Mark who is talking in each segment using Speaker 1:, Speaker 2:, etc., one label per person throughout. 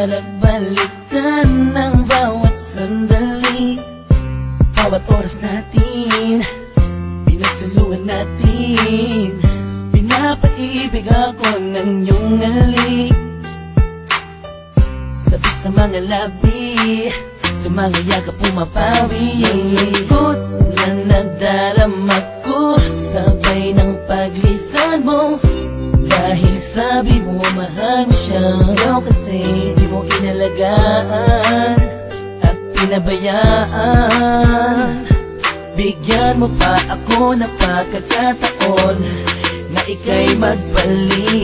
Speaker 1: Nagbalikan ng bawat sandali, bawat oras natin, pinagsaluhan natin. Pinapaibig ako ng iyong halik, sabik sa mga labi, sa mga yakap pumapawi. Ang lungkot na nadarama ko, sabay ng paglisan mo. Dahil sabi mo mahal mo siya, ikaw kasi di mo inalagaan at pinabayaan. Bigyan mo pa ako ng pagkakataon na ika'y magbalik.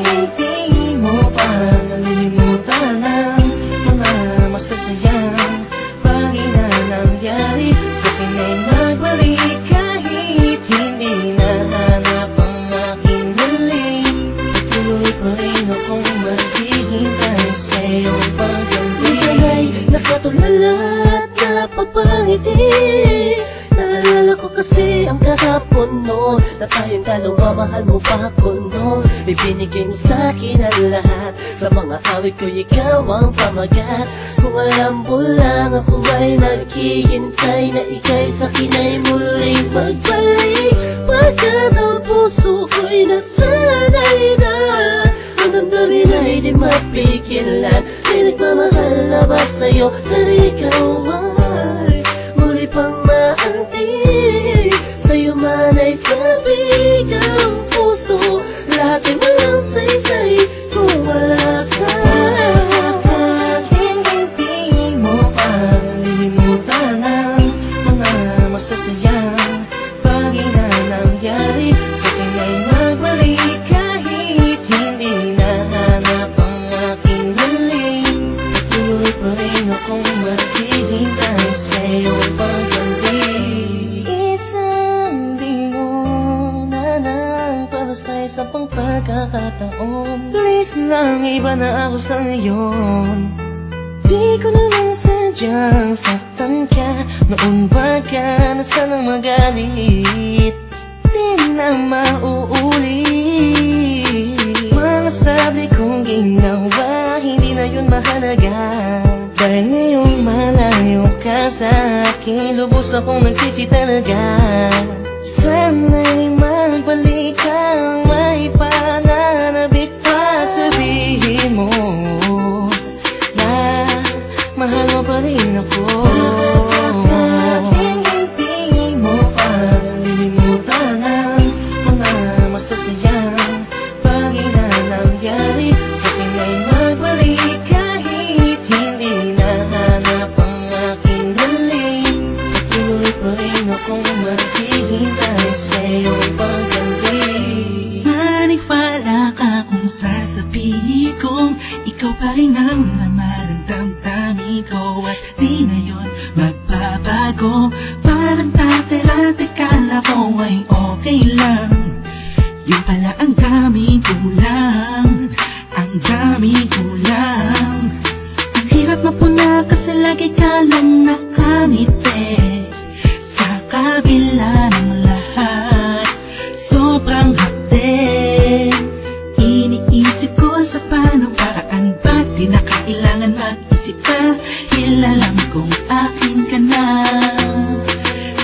Speaker 1: Hindi mo pa nalilimutan ang mga masasayang bagay na nangyari sa akin ay magbalik. Kahit hindi nahanap ang aking hiling, patuloy pa rin akong maghihintay sa iyong pagdating. Minsan ay nakatulala at napapangiti. Naalala ko kasi ang kahapon noon, na tayong dalawa, mahal mo pa ako noon. Ibinigay mo sa'kin ang lahat, sa mga awit ko ikaw ang pamagat. Kung alam mo lang ako ay naghihintay na ika'y sa'kin ay muling magbalik. Pagkat ang puso ko'y nasanay na, ang damdamin ay di mapigilan. May nagmamahal na ba sa'yo, sana ikaw ay muli pang maantig. Sa'yo man ay sabik ang puso, lahat ay walang saysay kung wala ka. Sakaling hindi mo pa nalilimutan ang mga masasayang bagay na nangyari sa akin ay magbalik. Kahit hindi nahanap ang aking hiling, patuloy pa rin akong maghihintay sa iyong pagdating. Isang linggo na lang para sa isa pang pagkakataon. Please lang, iba na ako sa ngayon. Di ko naman sadyang saktan ka, noon ba ka na sanang magalit? Di na mauulit. Mga sabi kong ginawa, hindi na yun mahalaga. Dahil ngayong malayo ka sa akin, lubos akong nagsisi talaga. Sana'y magbalik kang may pananabik pa, sabihin mo na mahal mo pa rin ako. Sakaling hindi mo pa nalilimutan ang mga masasayang bagay na nangyari sa akin ay magbalik. Kahit hindi nahanap ang aking hiling, patuloy pa rin akong maghihintay sa iyong pagdating. Maniwala ka kung sasabihin kong ikaw pa rin ang laman ng damdamin ko, at di na yun magbabago. Parang dati-dati kala ko ay okay lang, yun pala ang daming kulang, ang daming kulang. Ang hirap mapuna kasi lagi ka lang nakangiti, sa kabila ng lahat sobrang hapde. Iniisip ko sa paano paraan, ba't di na kailangan mag-isip ka? Alam kong akin ka na,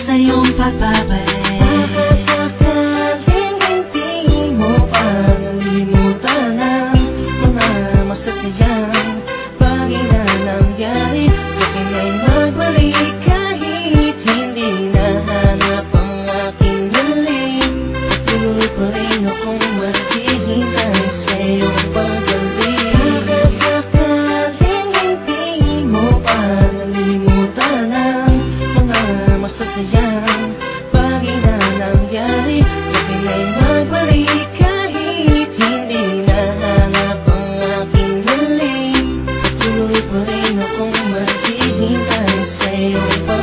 Speaker 1: sa iyong pagbabalik. Sakaling hindi mo pa nalilimutan ang mga masasayang bagay na nangyari sa akin ay magbalik. Kahit hindi nahanap ang aking hiling, patuloy pa rin akong maghihintay sa iyong pagdating. Sakaling hindi mo pa nalilimutan ang mga masasayang bagay na nangyari sa akin ay magbalik. Kahit hindi nahanap ang aking hiling, patuloy pa rin akong maghihintay sa iyong pagdating.